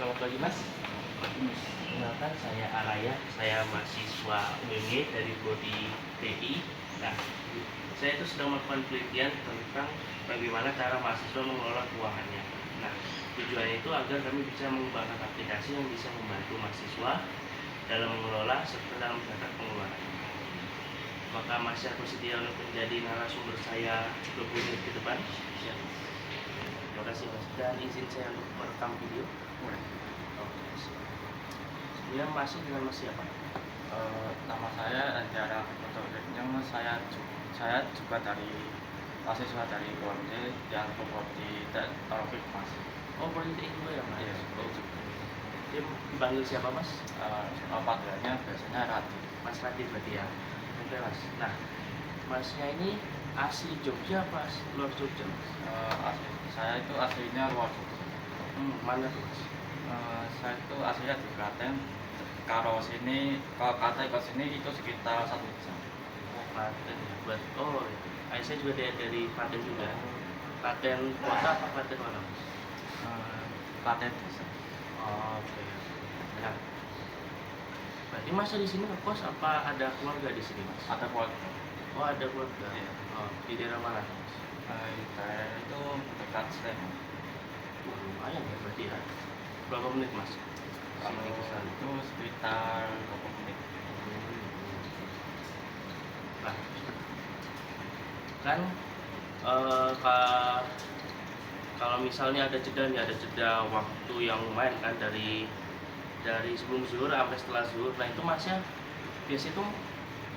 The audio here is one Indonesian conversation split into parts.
Selamat pagi Mas. Kenalkan saya Araya, saya mahasiswa UMY dari Prodi TI. Nah, saya itu sedang melakukan penelitian tentang bagaimana cara mahasiswa mengelola keuangannya. Nah, tujuannya itu agar kami bisa mengembangkan aplikasi yang bisa membantu mahasiswa dalam mengelola serta dalam mencatat pengeluaran. Maka masih aku sedia untuk menjadi narasumber saya 20 menit ke depan. Ya. Terima kasih Mas. Dan izin saya untuk merekam video. Dia masih dengan Mas siapa? Nama saya Andara Kencang. Saya juga dari mahasiswa dari UMY yang di Teknologi Mas. Oh, politik juga ya Mas? Iya. Oh, dia dipanggil siapa Mas? Panggilannya biasanya Rati. Mas Radit berarti ya? Oke Mas. Nah, Masnya ini asli Jogja apa luar Jogja Mas? Saya itu aslinya luar Jogja. Mana tuh Mas? Saya itu aslinya di Klaten. Kalau Klaten ke sini itu sekitar 1 jam. Oh, Klaten ya. Ayah saya juga dari Klaten juga. Klaten kota apa Klaten mana Mas? Klaten desa. Oh, oke. Nah, berarti Mas di sini ngekos apa ada keluarga di sini Mas? Ada keluarga. Oh, ada keluarga. Iya. Oh, di daerah mana Mas? Saya itu dekat Sleman. Lumayan ya berarti ya. Berapa menit Mas? Kalau Sini ke sana. itu sekitar 20 menit. Nah, kan kalau misalnya ada jeda waktu yang lumayan kan dari sebelum zuhur sampai setelah zuhur. Nah itu Masnya biasa itu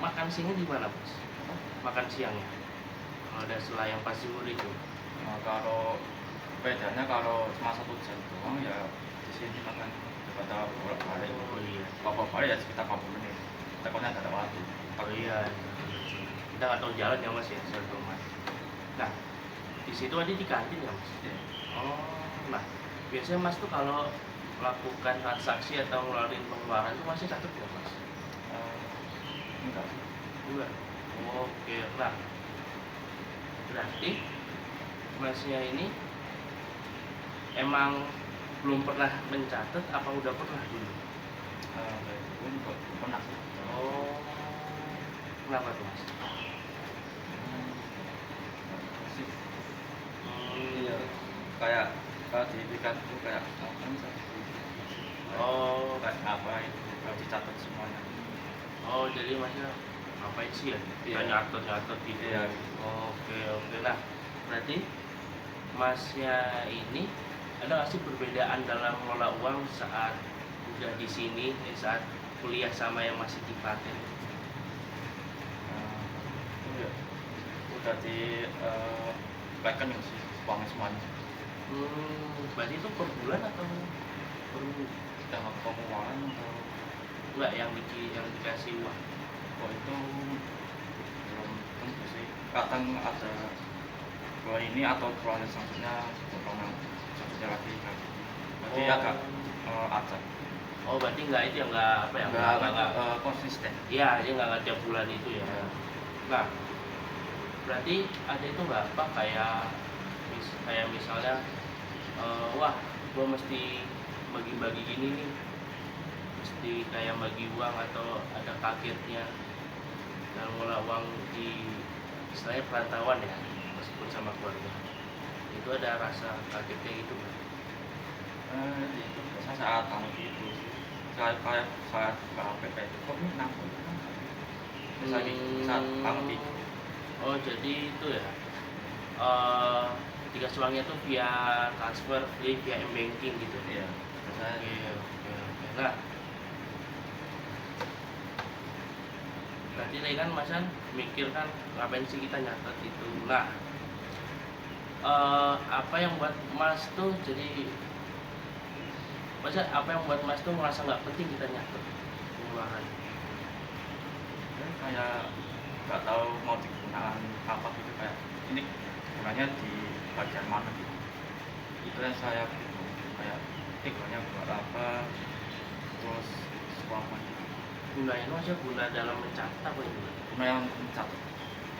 makan siangnya di mana Mas? Makan siangnya ada setelah yang pas zuhur itu. Nah, kalau bedanya kalau cuma 1 jam doang ya di sini makan daripada bolak-balik. Oh iya. Kalau balik ya sekitar 40 menit. Takutnya nggak ada waktu. Oh iya. Kita nggak tahu jalan ya Mas ya, sorry Mas. Nah, di situ ada di kantin ya Mas? Ya. Oh, nah biasanya Mas tuh kalau melakukan transaksi atau ngeluarin pengeluaran itu masih catat nggak Mas? Enggak. Enggak. Oke, nah berarti Masnya ini emang belum pernah mencatat apa udah pernah dulu? Belum pernah sih. Oh, kenapa tuh Mas? Sih. Iya. Kayak kalau dibikin itu kayak apa sih? Oh, Kayak apa itu kalau dicatat semuanya. oh jadi Masnya ngapain sih ya? Iya. Nyatet gitu. Iya. Oke. Nah berarti Masnya ini ada nggak sih perbedaan dalam mengelola uang saat udah di sini, saat kuliah sama yang masih di Klaten? Iya. Udah di rekening sih uang semuanya. Berarti itu per bulan atau per minggu? Udah pengeluaran atau Enggak, yang dikasih uang. oh itu belum tentu sih. Kadang ada bulan ini atau bulan selanjutnya potongan selanjutnya lagi kan. Berarti agak acak. Oh berarti enggak itu ya enggak apa ya? Enggak konsisten. Iya, dia nggak tiap bulan itu ya. Nah, berarti ada itu nggak apa kayak misalnya, wah, gua mesti bagi-bagi gini nih, mesti kayak bagi uang atau ada kagetnya dalam mengelola uang di istilahnya perantauan ya, meskipun sama keluarga. Itu ada rasa kagetnya gitu kan? Itu biasanya saat kamu itu kayak saat KPP itu kok ini nampol misalnya saat kamu itu Oh jadi itu ya, dikasih uangnya tuh via transfer, via m-banking gitu ya biasanya Oke. Nah, berarti tadi kan Mas kan mikir kan ngapain sih kita nyatet itu. Nah, apa yang buat Mas tuh jadi apa yang buat Mas tuh merasa nggak penting kita nyatet pengeluaran? kayak nggak tahu mau digunakan apa gitu kayak ini gunanya di bagian mana gitu itu yang saya bingung kayak gunanya buat apa terus apa gitu Gunanya Mas guna dalam mencatat apa itu? guna yang mencatat.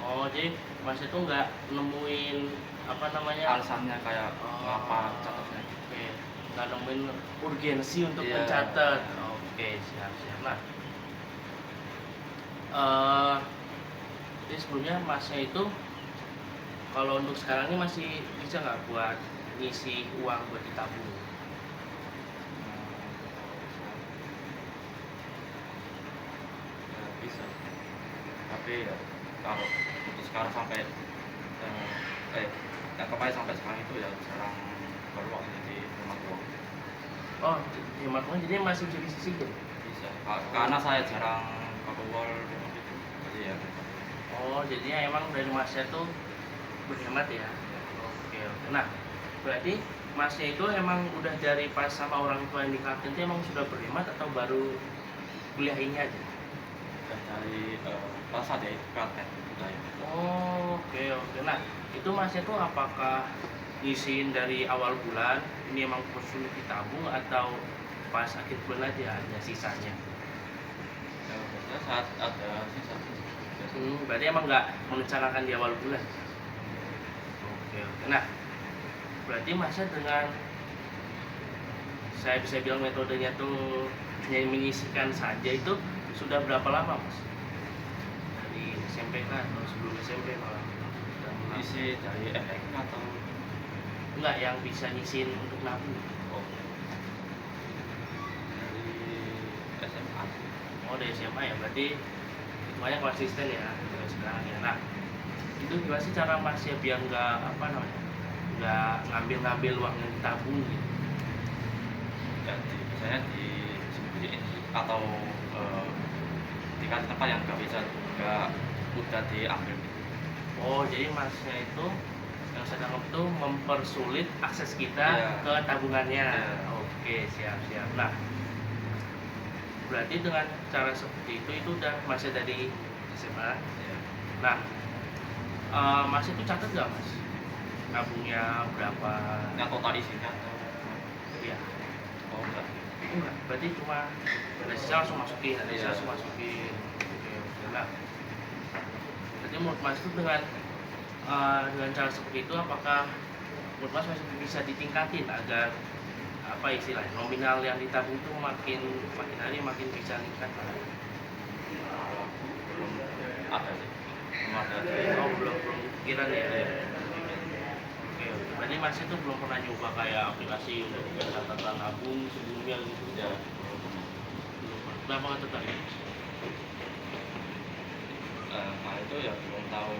Oh jadi Mas itu nggak nemuin apa namanya Alasannya kayak ngapa catatnya gitu. Oke. nggak nemuin urgensi untuk Iya. mencatat. Oke, siap siap. Nah, eh jadi sebelumnya masnya itu kalau untuk sekarang ini masih bisa nggak buat ngisi uang buat ditabung? Ya, bisa, tapi ya kalau untuk sekarang sampai yang kemarin sampai sekarang itu ya jarang keluar jadi rumah uang. Oh, di rumah jadi masih bisa disisihkan. Bisa, karena saya jarang keluar rumah itu, jadi ya Oh, jadinya emang dari masnya tuh berhemat ya. Oke oke. Nah, berarti masnya itu emang udah dari pas sama orang tua yang dikatin itu emang sudah berhemat atau baru kuliah ini aja? udah dari kelas ada itu praktek udah ya. Oh, oke oke. Nah, itu masnya tuh apakah ngisiin dari awal bulan ini emang khusus ditabung atau pas akhir bulan aja ada sisanya? Ya, biasanya saat ada sisa biasanya. Berarti emang nggak merencanakan di awal bulan. Oke oke. Nah, berarti masnya dengan saya bisa bilang metodenya tuh hanya menyisihkan saja itu sudah berapa lama mas? Dari SMP kan atau sebelum SMP malah? Sudah mulai. Isi dari FX atau Enggak, yang bisa nyisin untuk nabung. oh, dari SMA. Oh dari SMA ya, berarti semuanya konsisten ya dari sekarang ya. Nah, itu gimana sih cara mas ya biar nggak apa namanya, nggak ngambil uang yang ditabung gitu? Ya, misalnya disembunyiin atau dikasih tempat yang nggak bisa nggak mudah diambil. Oh jadi masnya itu yang saya tangkap itu mempersulit akses kita Iya. ke tabungannya. Iya. Oke siap siap. Nah, berarti dengan cara seperti itu udah masih dari SMA. Ya. Nah, mas itu catat nggak mas? Nabungnya berapa? Yang total isinya atau Ya, oh enggak. enggak. Berarti cuma ada sisa langsung masukin, ada sisa Iya. langsung masukin. Oke, oke. Nah, berarti menurut mas itu dengan cara seperti itu, apakah menurut mas masih bisa ditingkatin agar apa istilahnya nominal yang ditabung itu makin hari makin bisa meningkat? Belum ada sih, belum ada. Oh belum pikiran ya. Iya. Oke, oke. Berarti mas itu belum pernah nyoba kayak aplikasi untuk catatan tabung sebelumnya gitu? Ya, Belum pernah. Kenapa nggak tertarik? nah itu ya belum tahu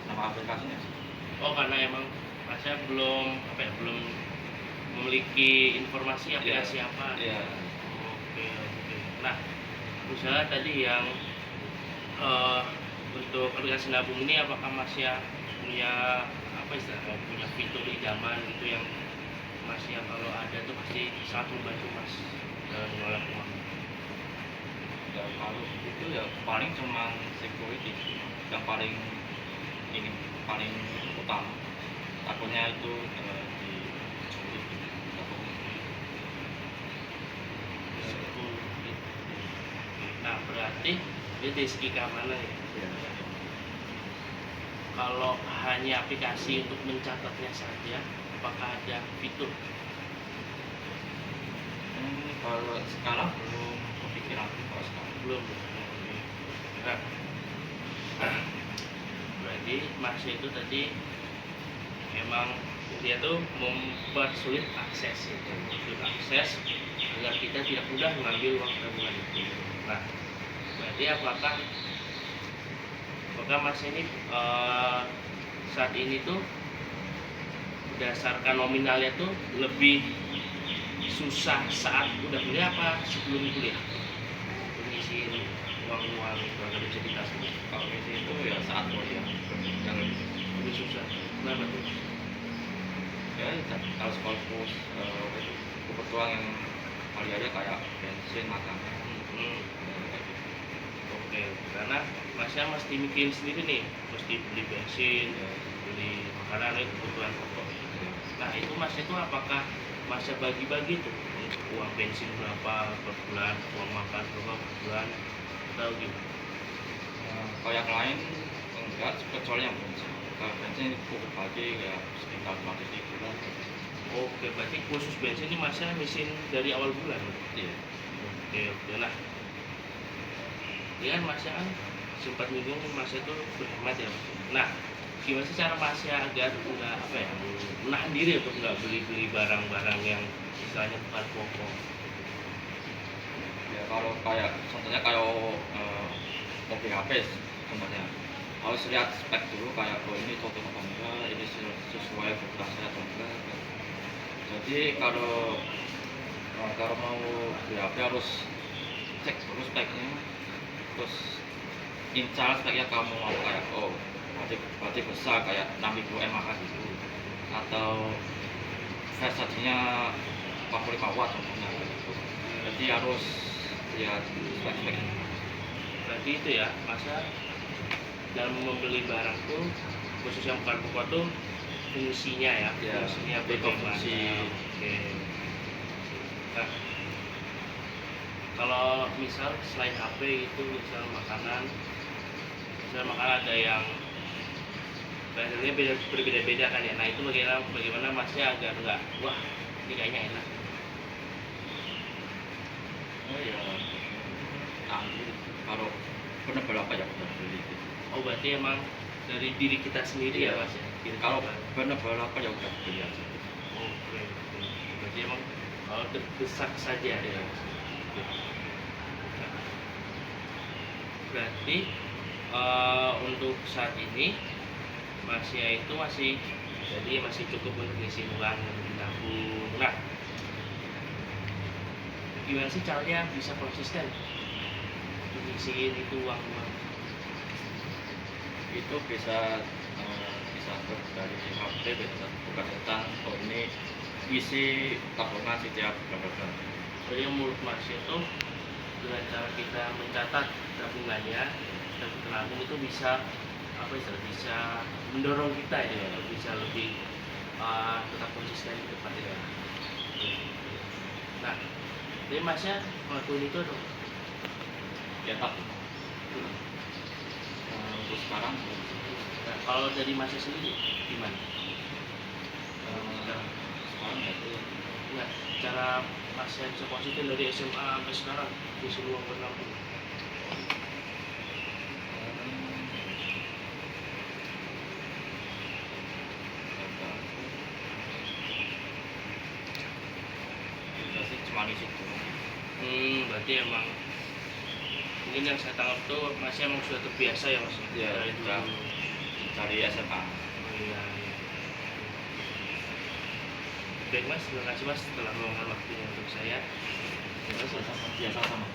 nama aplikasinya sih. Oh karena emang masnya belum apa ya, belum memiliki informasi aplikasi apa? Iya. Oke oke. Nah, misalnya tadi yang eh, untuk aplikasi nabung ini apakah masnya punya apa istilahnya, punya fitur idaman gitu yang masnya kalau ada tuh pasti sangat membantu mas dalam mengelola uang? Ya kalau itu ya paling cuma security sih, yang paling ini paling utama. Takutnya itu dicuri atau Nah berarti dia dari segi keamanan ya. ya. Kalau hanya aplikasi untuk mencatatnya saja, apakah ada fitur? Kalau sekarang belum kepikiran kalau sekarang. Belum. Nah, berarti masnya itu tadi emang dia tuh mempersulit akses ya, mempersulit akses agar kita tidak mudah mengambil uang tabungan itu. Nah, berarti apakah mas ini saat ini tuh berdasarkan nominalnya tuh lebih susah saat udah kuliah apa sebelum kuliah mengisi uang keluarga bisa dikasih? Kalau misi itu ya saat kuliah yang Lebih susah. Kenapa tuh? ya kalau sekolah kebutuhan yang kali aja kayak bensin makanan. Hmm. Oke, karena masnya mesti mikirin sendiri nih, mesti beli bensin, beli makanan itu kebutuhan pokok. Nah itu masnya itu apakah masnya bagi-bagi tuh untuk uang bensin berapa per bulan, uang makan berapa per bulan, atau gimana? Kalau yang lain enggak, kecuali yang bensin. Kalau bensin cukup bagi ya sekitar 200.000 lah. Oke, berarti khusus bensin ini masnya mesin dari awal bulan. Iya. Oke. Nah, ini kan masnya kan sempat menyinggung masnya itu berhemat ya, Mas. Nah, gimana sih cara masnya agar nggak apa ya, menahan diri untuk nggak beli barang-barang yang istilahnya bukan pokok? Ya kalau kayak contohnya kayak mobil HP contohnya harus lihat spek dulu kayak oh ini cocok apa enggak, ini sesuai kebutuhan saya atau enggak. Jadi kalau mau beli HP harus cek dulu speknya, terus incar speknya kamu mau kayak oh baterai besar kayak 6000 mAh gitu, atau versasinya 45 watt contohnya gitu. Jadi harus lihat spek-speknya. Berarti itu ya, masa dalam membeli barang tuh khusus yang bukan pokok tuh fungsinya ya, Ya, fungsinya lebih ke bagaimana. fungsi. Oke. Nah, kalau misal selain HP itu misal makanan ada yang rasanya berbeda-beda kan ya. Nah itu bagaimana masnya agar nggak wah ini kayaknya enak. Oh ya, ambil kalau benar-benar apa ya udah beli gitu. Oh berarti emang dari diri kita sendiri ya Iya. mas ya. Kalau benar-benar apa ya udah beli aja. Oke. Berarti emang kalau terdesak saja ya. Iya. Berarti untuk saat ini masnya itu masih cukup untuk ngisi uang untuk nabung. Nah, gimana sih caranya bisa konsisten ngisiin itu uang? Itu bisa dari HP bisa buka tentang oh ini isi tabungan setiap bulan. Jadi menurut mas itu dengan cara kita mencatat tabungannya dan menabung itu bisa bisa mendorong kita ya, bisa lebih tetap konsisten di depan ya. Nah, jadi masnya ngelakuin itu dong. Ya tapi untuk sekarang Nah, kalau dari masnya sendiri gimana? sekarang ya itu Nah, cara masnya bisa konsisten dari SMA sampai sekarang di seluruh penabung. kita sih cuma isi dulu. Berarti emang mungkin yang saya tangkap tuh masnya emang sudah terbiasa ya mas. Ya, Dari sudah. dulu. Dari SMA. Oh, iya. Baik mas, terima kasih mas telah meluangkan waktunya untuk saya. Biasa sama.